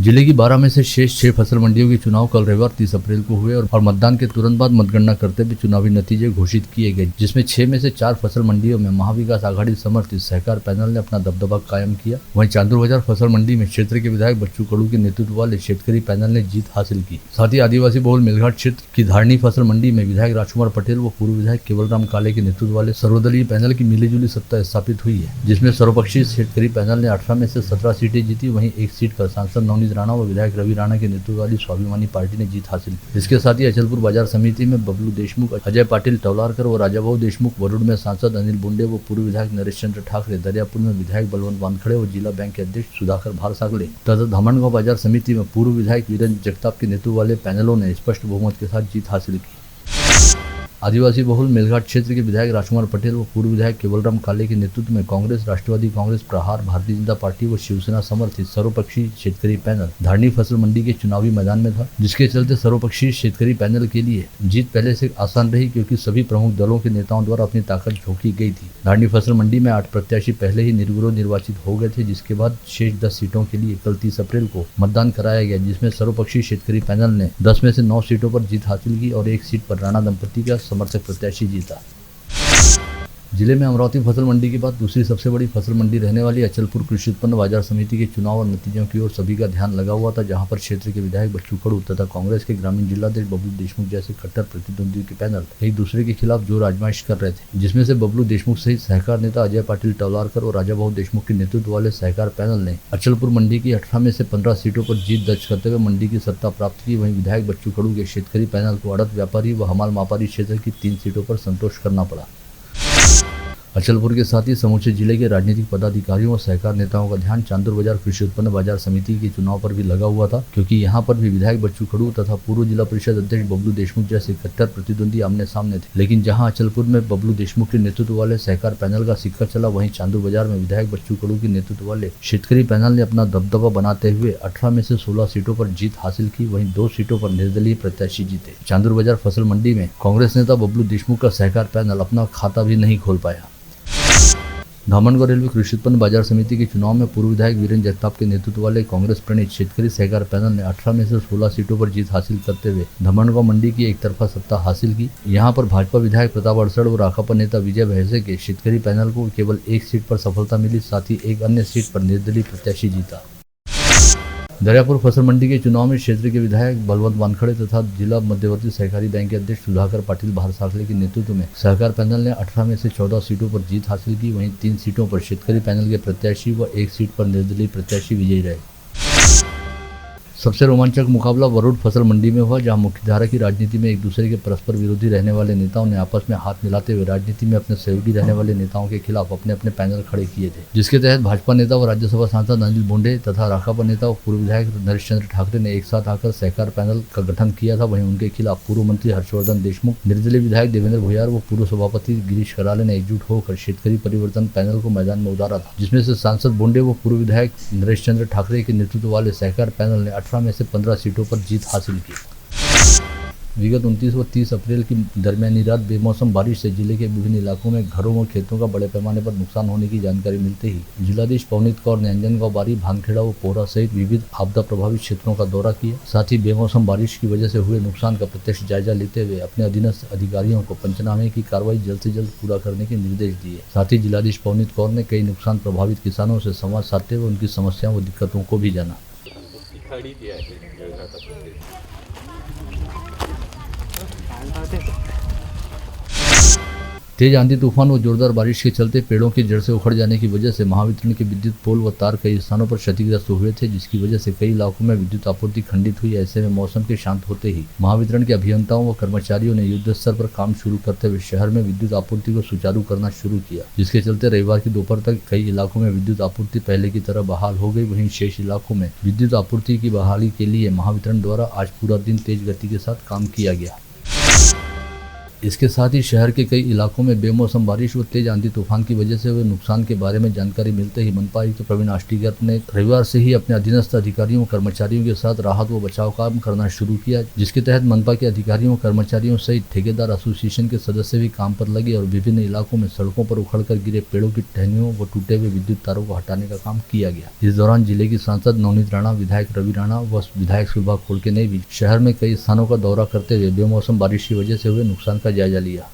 जिले की 12 में से शेष 6 फसल मंडियों के चुनाव कल रविवार 30 अप्रैल को हुए और मतदान के तुरंत बाद मतगणना करते हुए चुनावी नतीजे घोषित किए गए, जिसमें 6 में से 4 फसल मंडियों में महाविकास आघाड़ी समर्थित सहकार पैनल ने अपना दबदबा कायम किया। वहीं चांदूर बाजार फसल मंडी में क्षेत्र के विधायक बच्चू कडू के नेतृत्व वाले शेतकरी पैनल ने जीत हासिल की। साथ ही आदिवासी बहुल मेलघाट क्षेत्र की धारणी फसल मंडी में विधायक राजकुमार पटेल व पूर्व विधायक केवलराम काले के नेतृत्व वाले सर्वदलीय पैनल की मिलीजुली सत्ता स्थापित हुई है, जिसमें सर्वपक्षीय शेतकरी पैनल ने 18 में से 17 सीटें जीती। वहीं एक सीट पर सांसद नवनीत राणा व विधायक रवि राणा के नेतृत्व वाली स्वाभिमानी पार्टी ने जीत हासिल की। इसके साथ ही अचलपुर बाजार समिति में बबलू देशमुख, अजय पाटिल टवलारकर व राजाभाऊ देशमुख, वरुण में सांसद अनिल बुंडे व पूर्व विधायक नरेश चंद्र ठाकरे, दरियापुर में विधायक बलवंत वानखड़े व जिला बैंक के अध्यक्ष सुधाकर भारसागले तथा धामणगांव बाजार समिति में पूर्व विधायक वीरेंद्र जगताप के नेतृत्व वाले पैनलों ने स्पष्ट बहुमत के साथ जीत हासिल की। आदिवासी बहुल मेलघाट क्षेत्र के विधायक राजकुमार पटेल व पूर्व विधायक केवलराम काले के नेतृत्व में कांग्रेस, राष्ट्रवादी कांग्रेस, प्रहार, भारतीय जनता पार्टी व शिवसेना समर्थित सर्वपक्षीय शेतकरी पैनल धारणी फसल मंडी के चुनावी मैदान में था, जिसके चलते सर्वपक्षीय शेतकरी पैनल के लिए जीत पहले से आसान रही, क्योंकि सभी प्रमुख दलों के नेताओं द्वारा अपनी ताकत झोंकी गई थी। धारणी फसल मंडी में 8 प्रत्याशी पहले ही निर्विरोध निर्वाचित हो गए थे, जिसके बाद शेष 10 सीटों के लिए कल 30 अप्रैल को मतदान कराया गया, जिसमें सर्वपक्षीय शेतकरी पैनल ने 10 में से 9 सीटों पर जीत हासिल की और एक सीट पर राणा दंपति का समर्थक प्रत्याशी जीता। जिले में अमरावती फसल मंडी के बाद दूसरी सबसे बड़ी फसल मंडी रहने वाली अचलपुर कृषि उत्पन्न बाजार समिति के चुनाव और नतीजों की ओर सभी का ध्यान लगा हुआ था, जहां पर क्षेत्र के विधायक बच्चू कडू तथा कांग्रेस के ग्रामीण जिलाध्यक्ष बबलू देशमुख जैसे कट्टर प्रतिद्वंदी के पैनल एक दूसरे के खिलाफ जोर आजमाइश कर रहे थे, जिसमें से बबलू देशमुख सहित सहकार नेता अजय पाटिल टवलारकर और राजाभाऊ देशमुख के नेतृत्व वाले सहकार पैनल ने अचलपुर मंडी की 18 में से 15 सीटों पर जीत दर्ज करते हुए मंडी की सत्ता प्राप्त की। वहीं विधायक बच्चू कडू के शेतकरी पैनल को अड़त व्यापारी व हमाल मापारी क्षेत्र की 3 सीटों पर संतोष करना पड़ा। अचलपुर के साथ ही समूचे जिले के राजनीतिक पदाधिकारियों और सहकार नेताओं का ध्यान चांदूर बाजार कृषि उत्पन्न बाजार समिति के चुनाव पर भी लगा हुआ था, क्योंकि यहां पर भी विधायक बच्चू कडू तथा पूर्व जिला परिषद अध्यक्ष बबलू देशमुख जैसे कट्टर प्रतिद्वंदी आमने सामने थे। लेकिन जहां अचलपुर में बबलू देशमुख के नेतृत्व वाले सहकार पैनल का सिक्का चला, वहीं चांदूर बाजार में विधायक बच्चू कडू के नेतृत्व वाले शेतकरी पैनल ने अपना दबदबा बनाते हुए 18 में से 16 सीटों पर जीत हासिल की। वहीं 2 सीटों पर निर्दलीय प्रत्याशी जीते। चांदूर बाजार फसल मंडी में कांग्रेस नेता बबलू देशमुख का सहकार पैनल अपना खाता भी नहीं खोल पाया। धामणगांव रेलवे कृषि उत्पन्न बाजार समिति के चुनाव में पूर्व विधायक वीरेंद्र जगताप के नेतृत्व वाले कांग्रेस प्रणीत शेतकरी सहकार पैनल ने 18 में से 16 सीटों पर जीत हासिल करते हुए धामणगांव मंडी की एक तरफा सत्ता हासिल की। यहां पर भाजपा विधायक प्रताप अड़सड़ व राकापा नेता विजय भैंसे के शेतकरी पैनल को केवल एक सीट पर सफलता मिली, साथ ही एक अन्य सीट पर निर्दलीय प्रत्याशी जीता। दरियापुर फसल मंडी के चुनाव में क्षेत्र के विधायक बलवंत वानखड़े तथा जिला मध्यवर्ती सहकारी बैंक के अध्यक्ष सुधाकर पाटिल भारसागले के नेतृत्व में सहकार पैनल ने 18 में से 14 सीटों पर जीत हासिल की। वहीं 3 सीटों पर शेतकरी पैनल के प्रत्याशी व एक सीट पर निर्दलीय प्रत्याशी विजयी रहे। सबसे रोमांचक मुकाबला वरुण फसल मंडी में हुआ, जहां मुख्यधारा की राजनीति में एक दूसरे के परस्पर विरोधी रहने वाले नेताओं ने आपस में हाथ मिलाते हुए राजनीति में अपने सहयोगी रहने वाले नेताओं के खिलाफ अपने अपने पैनल खड़े किए थे, जिसके तहत भाजपा नेता व राज्यसभा सांसद अनिल बुंडे तथा राकापा नेता व पूर्व विधायक नरेश चंद्र ठाकरे ने एक साथ आकर सहकार पैनल का गठन किया था। वहीं उनके खिलाफ पूर्व मंत्री हर्षवर्धन देशमुख, निर्दलीय विधायक देवेंद्र भुयार व पूर्व सभापति गिरीश कराले ने एकजुट होकर शेतकरी परिवर्तन पैनल को मैदान में उतारा था, जिसमें से सांसद बुंडे व पूर्व विधायक नरेश चंद्र ठाकरे के नेतृत्व वाले सहकार पैनल ने 18 में से 15 सीटों पर जीत हासिल की। विगत 29 व 30 अप्रैल की दरमियानी रात बेमौसम बारिश से जिले के विभिन्न इलाकों में घरों व खेतों का बड़े पैमाने पर नुकसान होने की जानकारी मिलते ही जिलाधीश पवनीत कौर ने अंजनगांव, बारी, भानखेड़ा व पोहरा सहित विविध आपदा प्रभावित क्षेत्रों का दौरा किया। साथ ही बेमौसम बारिश की वजह से हुए नुकसान का प्रत्यक्ष जायजा लेते हुए अपने अधीनस्थ अधिकारियों को पंचनामे की कार्रवाई जल्द से जल्द पूरा करने के निर्देश दिए। साथ ही जिलाधीश पवनीत कौर ने कई नुकसान प्रभावित किसानों से संवाद साधते हुए उनकी समस्याओं व दिक्कतों को भी जाना। तेज आंधी तूफान व जोरदार बारिश के चलते पेड़ों की जड़ से उखड़ जाने की वजह से महावितरण के विद्युत पोल व तार कई स्थानों पर क्षतिग्रस्त हुए थे, जिसकी वजह से कई इलाकों में विद्युत आपूर्ति खंडित हुई। ऐसे में मौसम के शांत होते ही महावितरण के अभियंताओं व कर्मचारियों ने युद्ध स्तर पर काम शुरू करते हुए शहर में विद्युत आपूर्ति को सुचारू करना शुरू किया, जिसके चलते रविवार की दोपहर तक कई इलाकों में विद्युत आपूर्ति पहले की तरह बहाल हो गई। वहीं शेष इलाकों में विद्युत आपूर्ति की बहाली के लिए महावितरण द्वारा आज पूरा दिन तेज गति के साथ काम किया गया। इसके साथ ही शहर के कई इलाकों में बेमौसम बारिश व तेज आंधी तूफान की वजह से हुए नुकसान के बारे में जानकारी मिलते ही मनपा आयुक्त प्रवीण आष्टीकर ने रविवार से ही अपने अधीनस्थ अधिकारियों व कर्मचारियों के साथ राहत व बचाव काम करना शुरू किया, जिसके तहत मनपा के अधिकारियों व कर्मचारियों सहित ठेकेदार एसोसिएशन के सदस्य भी काम पर लगे और विभिन्न इलाकों में सड़कों पर उखड़कर गिरे पेड़ों की टहनियों व टूटे हुए विद्युत तारों को हटाने का काम किया गया। इस दौरान जिले की सांसद नवनीत राणा, विधायक रवि राणा व विधायक सुलभा खोड़के ने भी शहर में कई स्थानों का दौरा करते हुए बेमौसम बारिश की वजह से हुए नुकसान का जायजा लिया।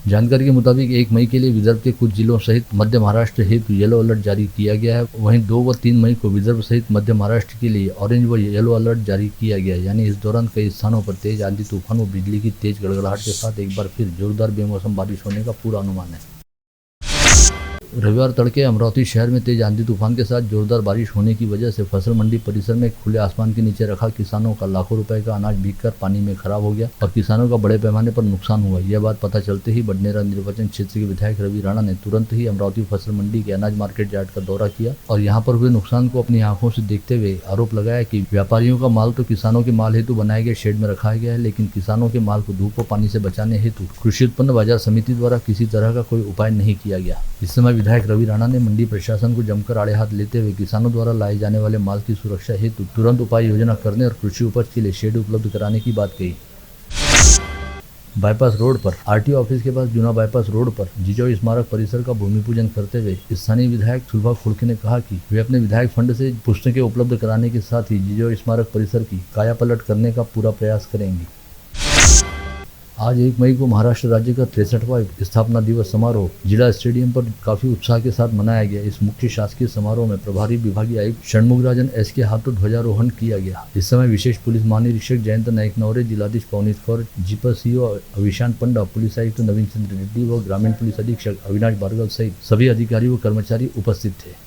जानकारी के मुताबिक 1 मई के लिए विदर्भ के कुछ जिलों सहित मध्य महाराष्ट्र हेतु येलो अलर्ट जारी किया गया है। वहीं 2 व 3 मई को विदर्भ सहित मध्य महाराष्ट्र के लिए ऑरेंज व येलो अलर्ट जारी किया गया है। यानी इस दौरान कई स्थानों पर तेज आंधी तूफान व बिजली की तेज गड़गड़ाहट के साथ एक बार फिर जोरदार बेमौसम बारिश होने का पूरा अनुमान है। रविवार तड़के अमरावती शहर में तेज आंधी तूफान के साथ जोरदार बारिश होने की वजह से फसल मंडी परिसर में खुले आसमान के नीचे रखा किसानों का लाखों रुपए का अनाज भीगकर पानी में खराब हो गया और किसानों का बड़े पैमाने पर नुकसान हुआ। यह बात पता चलते ही बडनेरा निर्वाचन क्षेत्र के विधायक रवि राणा ने तुरंत ही अमरावती फसल मंडी के अनाज मार्केट यार्ड का दौरा किया और यहाँ पर हुए नुकसान को अपनी आंखों से देखते हुए आरोप लगाया कि व्यापारियों का माल तो किसानों के माल हेतु बनाए गए शेड में रखा गया है, लेकिन किसानों के माल को धूप व पानी से बचाने हेतु कृषि उत्पन्न बाजार समिति द्वारा किसी तरह का कोई उपाय नहीं किया गया। इस समय विधायक रवि राणा ने मंडी प्रशासन को जमकर आड़े हाथ लेते हुए किसानों द्वारा लाए जाने वाले माल की सुरक्षा हेतु तुरंत उपाय योजना करने और कृषि उपज के लिए शेड उपलब्ध कराने की बात कही। बाईपास रोड पर आरटीओ ऑफिस के पास जूना बाईपास रोड पर जिजो स्मारक परिसर का भूमि पूजन करते हुए स्थानीय विधायक सुलभा खोड़के ने कहा कि वे अपने विधायक फंड से पुस्तकें उपलब्ध कराने के साथ ही जिजो स्मारक परिसर की काया पलट करने का पूरा प्रयास करेंगी। आज 1 मई को महाराष्ट्र राज्य का 63वां स्थापना दिवस समारोह जिला स्टेडियम पर काफी उत्साह के साथ मनाया गया। इस मुख्य शासकीय समारोह में प्रभारी विभागीय आयुक्त षणमुगराजन एस के हाथों ध्वजारोहण किया गया। इस समय विशेष पुलिस महानिरीक्षक जयंत नायक नवरे, जिलाधीश पवनीत कौर, जिपा सीओ अविशांत पंडा, पुलिस आयुक्त नवीन चंद्र रेड्डी व ग्रामीण पुलिस अधीक्षक अविनाश भार्गव सहित सभी अधिकारी व कर्मचारी उपस्थित थे।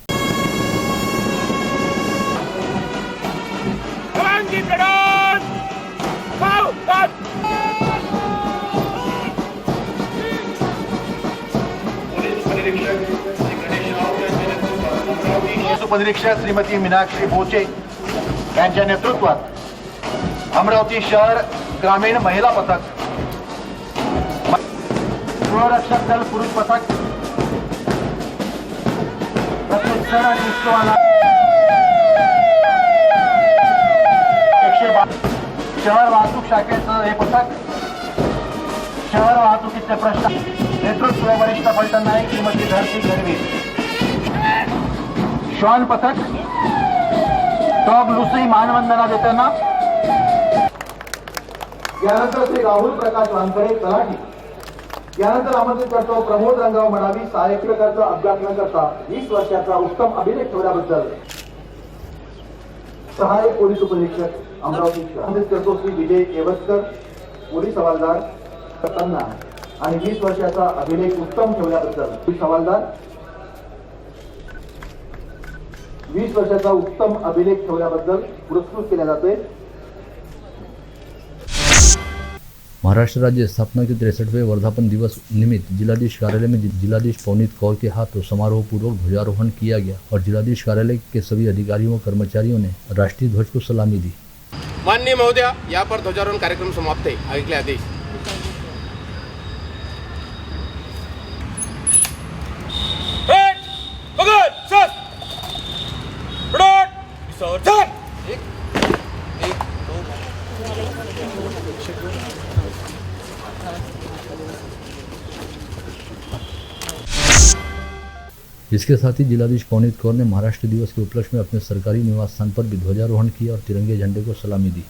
उपनिरीक्षक श्रीमती मीनाक्षी बोचे यांच्या नेतृत्वात अमरावती शहर ग्रामीण महिला पथक, गृहरक्षक दल पुरुष पथक, तसेच सर आणि इस्कोवाला 112 शहर वाहतूक शाखेचं हे पथक, शहर वाहतुकीचे प्रश्न नेतृत्व वरिष्ठ पलटण नायक श्रीमती धरती गणवी, श्वान पथक डॉग लुसी मानवंदना देताना, यानंतर श्री राहुल प्रकाश वानखडे तलाठी, यानंतर आमंत्रित करतो प्रमोद रंगाव मडावी, सहाय्यक प्रकारचा अभ्यास न करता 20 वर्षाचा उत्तम अभिलेख ठेवल्याबद्दल सहाय्यक पोलीस उपनिरीक्षक अमरावती आमंत्रित करतो श्री विजय केवस्कर, पोलीस हवालदार करताना आणि 20 वर्षाचा अभिलेख उत्तम ठेवल्याबद्दल पोलीस हवालदार 20 वर्षाचा उत्तम अभिलेख ठेवल्याबद्दल पुरस्कृत केला जातोय। महाराष्ट्र राज्य स्थापना के 63वें वर्धापन दिवस निमित्त जिलाधीश कार्यालय में जिलाधीश पवनीत कौर के हाथों समारोह पूर्वक ध्वजारोहण किया गया और जिलाधीश कार्यालय के सभी अधिकारियों व कर्मचारियों ने राष्ट्रीय ध्वज को सलामी दी। माननीय महोदय, यहाँ पर ध्वजारोहण कार्यक्रम समाप्त है। अगले आदेश। इसके साथ ही जिलाधीश पवनीत कौर ने महाराष्ट्र दिवस के उपलक्ष्य में अपने सरकारी निवास स्थान पर भी ध्वजारोहण किया और तिरंगे झंडे को सलामी दी।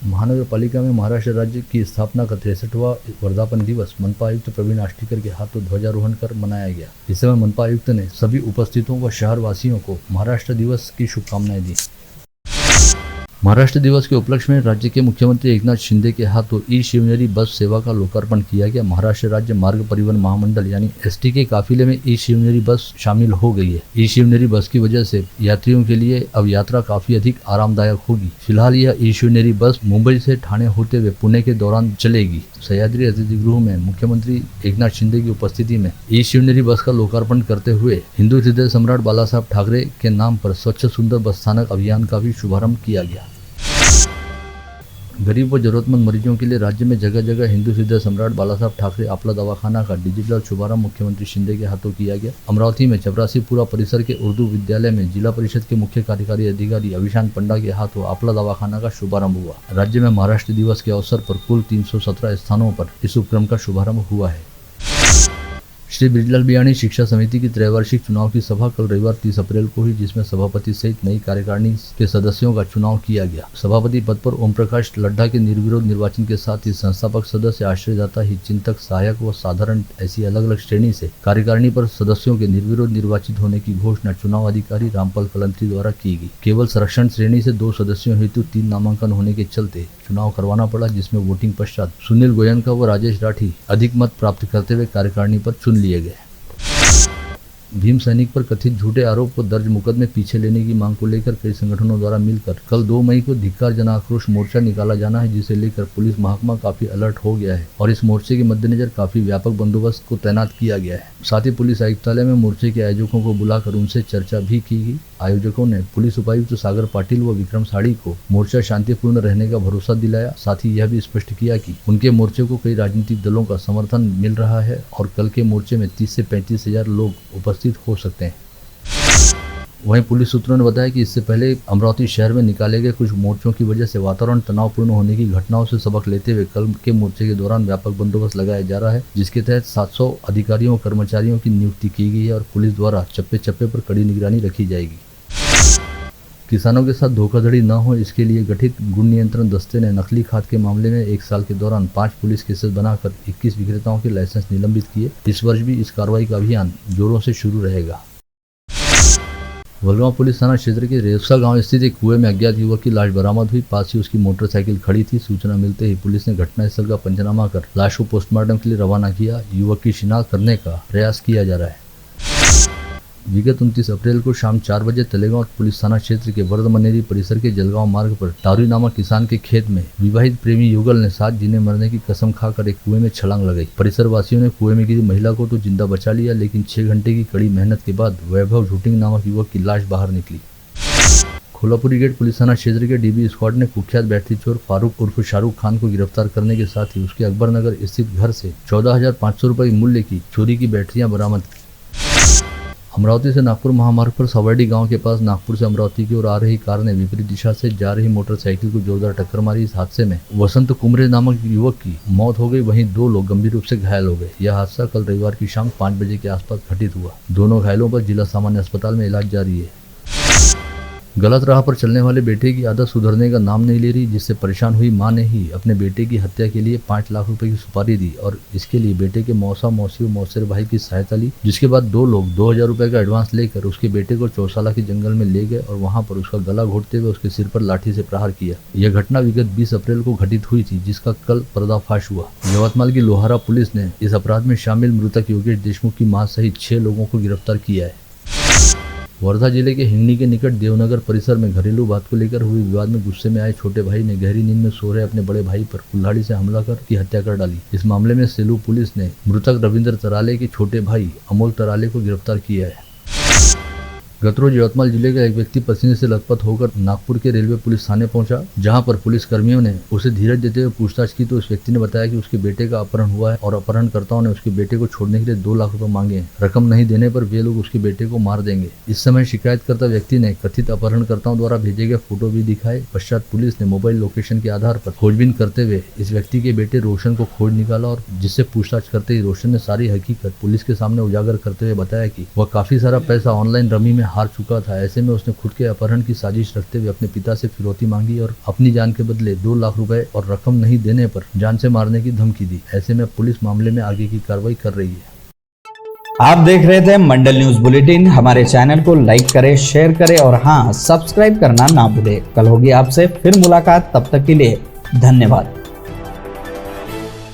महानगर पालिका में महाराष्ट्र राज्य की स्थापना का 63वां वर्धापन दिवस मनपा आयुक्त प्रवीण आष्टीकर के हाथों ध्वजारोहण कर मनाया गया। इस समय मनपा आयुक्त ने सभी उपस्थितों व शहर वासियों को महाराष्ट्र दिवस की शुभकामनाएं दी। महाराष्ट्र दिवस के उपलक्ष्य में राज्य के मुख्यमंत्री एकनाथ शिंदे के हाथों ई शिवनेरी बस सेवा का लोकार्पण किया गया। महाराष्ट्र राज्य मार्ग परिवहन महामंडल यानी एसटी के काफिले में ई शिवनेरी बस शामिल हो गई है। ई शिवनेरी बस की वजह से यात्रियों के लिए अब यात्रा काफी अधिक आरामदायक होगी। फिलहाल यह ई शिवनेरी बस मुंबई से ठाणे होते हुए पुणे के दौरान चलेगी। सह्याद्री अतिथि गृह में मुख्यमंत्री एकनाथ शिंदे की उपस्थिति में ई शिवनेरी बस का लोकार्पण करते हुए हिंदू हृदय सम्राट बाला साहब ठाकरे के नाम पर स्वच्छ सुंदर बस स्थानक अभियान का भी शुभारंभ किया गया। गरीब व जरूरतमंद मरीजों के लिए राज्य में जगह जगह हिंदू हृदय सम्राट बालासाहब ठाकरे आपला दवाखाना का डिजिटल शुभारंभ मुख्यमंत्री शिंदे के हाथों किया गया। अमरावती में चपरासीपुरा परिसर के उर्दू विद्यालय में जिला परिषद के मुख्य कार्यकारी अधिकारी अभिशान पंडा के हाथों आपला दवाखाना का शुभारंभ हुआ। राज्य में महाराष्ट्र दिवस के अवसर पर कुल 317 स्थानों पर इस उपक्रम का शुभारंभ हुआ है। श्री ब्रिजलाल बियाणी शिक्षा समिति की त्रैवार्षिक चुनाव की सभा कल रविवार 30 अप्रैल को हुई, जिसमें सभापति सहित नई कार्यकारिणी के सदस्यों का चुनाव किया गया। सभापति पद पर ओम प्रकाश लड्ढा के निर्विरोध निर्वाचन के साथ ही संस्थापक सदस्य, आश्रयदाता, हितचिंतक, सहायक व साधारण ऐसी अलग अलग श्रेणी से कार्यकारिणी पर सदस्यों के निर्विरोध निर्वाचित होने की घोषणा चुनाव अधिकारी रामपाल कलंत्री द्वारा की गई। केवल संरक्षण श्रेणी से 2 सदस्यों हेतु 3 नामांकन होने के चलते चुनाव करवाना पड़ा, जिसमें वोटिंग पश्चात सुनील गोयनका व राजेश राठी अधिक मत प्राप्त करते हुए कार्यकारिणी पर चुन लिए गए। भीम सैनिक पर कथित झूठे आरोप को दर्ज मुकदमे पीछे लेने की मांग को लेकर कई संगठनों द्वारा मिलकर कल 2 मई को धिक्कार जन आक्रोश मोर्चा निकाला जाना है, जिसे लेकर पुलिस महकमा काफी अलर्ट हो गया है और इस मोर्चे के मद्देनजर काफी व्यापक बंदोबस्त को तैनात किया गया है। साथ ही पुलिस आयुक्तालय में मोर्चे के आयोजकों को बुलाकर उनसे चर्चा भी की गई। आयोजकों ने पुलिस उपायुक्त सागर पाटिल व विक्रम साड़ी को मोर्चा शांतिपूर्ण रहने का भरोसा दिलाया। साथ ही यह भी स्पष्ट किया कि उनके मोर्चे को कई राजनीतिक दलों का समर्थन मिल रहा है और कल के मोर्चे में 30 से 35 हजार लोग उपस्थित हो सकते हैं। वहीं पुलिस सूत्रों ने बताया कि इससे पहले अमरावती शहर में निकाले गए कुछ मोर्चों की वजह से वातावरण तनावपूर्ण होने की घटनाओं से सबक लेते हुए कल के मोर्चे के दौरान व्यापक बंदोबस्त लगाया जा रहा है, जिसके तहत 700 अधिकारियों और कर्मचारियों की नियुक्ति की गई है और पुलिस द्वारा चप्पे चप्पे पर कड़ी निगरानी रखी जाएगी। किसानों के साथ धोखाधड़ी न हो, इसके लिए गठित गुण नियंत्रण दस्ते ने नकली खाद के मामले में 1 साल के दौरान 5 पुलिस केसेस बनाकर 21 विक्रेताओं के लाइसेंस निलंबित किए। इस वर्ष भी इस कार्रवाई का अभियान जोरों से शुरू रहेगा। वलगांव पुलिस थाना क्षेत्र के रेवसा गांव स्थित एक कुएं में अज्ञात युवक की लाश बरामद हुई। पास ही उसकी मोटरसाइकिल खड़ी थी। सूचना मिलते ही पुलिस ने घटनास्थल का पंचनामा कर लाश को पोस्टमार्टम के लिए रवाना किया। युवक की शिनाख्त करने का प्रयास किया जा रहा है। विगत 29 अप्रैल को शाम 4 बजे तलेगांव पुलिस थाना क्षेत्र के वर्धमनेरी परिसर के जलगांव मार्ग पर टारी नामक किसान के खेत में विवाहित प्रेमी युगल ने 7 जीने मरने की कसम खाकर एक कुएं में छलांग लगाई। परिसर वासियों ने कुएं में गिरी महिला को तो जिंदा बचा लिया, लेकिन 6 घंटे की कड़ी मेहनत के बाद वैभव झूटिंग नामक युवक की लाश बाहर निकली। खोलापुरी गेट पुलिस थाना क्षेत्र के डीबी स्क्वाड ने कुख्यात बैटरी चोर फारूक उर्फ शाहरुख खान को गिरफ्तार करने के साथ ही उसके अकबरनगर स्थित घर से 14,500 रुपए मूल्य की चोरी की बैटरियां बरामद की। अमरावती से नागपुर महामार्ग पर सवाडी गांव के पास नागपुर से अमरावती की ओर आ रही कार ने विपरीत दिशा से जा रही मोटरसाइकिल को जोरदार टक्कर मारी। इस हादसे में वसंत कुमरे नामक युवक की मौत हो गई, वहीं 2 लोग गंभीर रूप से घायल हो गए। यह हादसा कल रविवार की शाम 5 बजे के आसपास घटित हुआ। दोनों घायलों पर जिला सामान्य अस्पताल में इलाज जारी है। गलत राह पर चलने वाले बेटे की आदत सुधरने का नाम नहीं ले रही, जिससे परेशान हुई मां ने ही अपने बेटे की हत्या के लिए 5 लाख रुपए की सुपारी दी और इसके लिए बेटे के मौसा, मौसी और मौसेर भाई की सहायता ली। जिसके बाद 2 लोग 2,000 रुपए का एडवांस लेकर उसके बेटे को चौसाला के जंगल में ले गए और वहां पर उसका गला घोटते हुए उसके सिर पर लाठी से प्रहार किया। यह घटना विगत 20 अप्रैल को घटित हुई थी, जिसका कल पर्दाफाश हुआ। यवतमाल की लोहारा पुलिस ने इस अपराध में शामिल मृतक योगेश देशमुख की मां सहित 6 लोगों को गिरफ्तार किया है। वर्धा जिले के हिंगनी के निकट देवनगर परिसर में घरेलू बात को लेकर हुए विवाद में गुस्से में आए छोटे भाई ने गहरी नींद में सो रहे अपने बड़े भाई पर कुल्हाड़ी से हमला कर की हत्या कर डाली। इस मामले में सेलू पुलिस ने मृतक रविंद्र तराले के छोटे भाई अमोल तराले को गिरफ्तार किया है। गत रोज यवतमाल जिले का एक व्यक्ति पसीने से लथपथ होकर नागपुर के रेलवे पुलिस थाने पहुंचा, जहां पर पुलिस कर्मियों ने उसे धीरज देते हुए पूछताछ की तो उस व्यक्ति ने बताया कि उसके बेटे का अपहरण हुआ है और अपहरणकर्ताओं ने उसके बेटे को छोड़ने के लिए 2 लाख रुपए मांगे हैं। रकम नहीं देने पर वे लोग उसके बेटे को मार देंगे। इस समय शिकायतकर्ता व्यक्ति ने कथित अपहरणकर्ताओं द्वारा भेजे गए फोटो भी दिखाए। पश्चात पुलिस ने मोबाइल लोकेशन के आधार पर खोजबीन करते हुए इस व्यक्ति के बेटे रोशन को खोज निकाला और जिससे पूछताछ करते ही रोशन ने सारी हकीकत पुलिस के सामने उजागर करते हुए बताया कि वह काफी सारा पैसा ऑनलाइन रमी में हार चुका था। ऐसे में उसने खुद के अपहरण की साजिश रखते हुए अपने पिता से फिरौती मांगी और अपनी जान के बदले 2 लाख रुपए और रकम नहीं देने पर जान से मारने की धमकी दी। ऐसे में पुलिस मामले में आगे की कार्रवाई कर रही है। आप देख रहे थे मंडल न्यूज बुलेटिन। हमारे चैनल को लाइक करें, शेयर करें और हाँ, सब्सक्राइब करना ना भूलें। कल होगी आपसे फिर मुलाकात, तब तक के लिए धन्यवाद।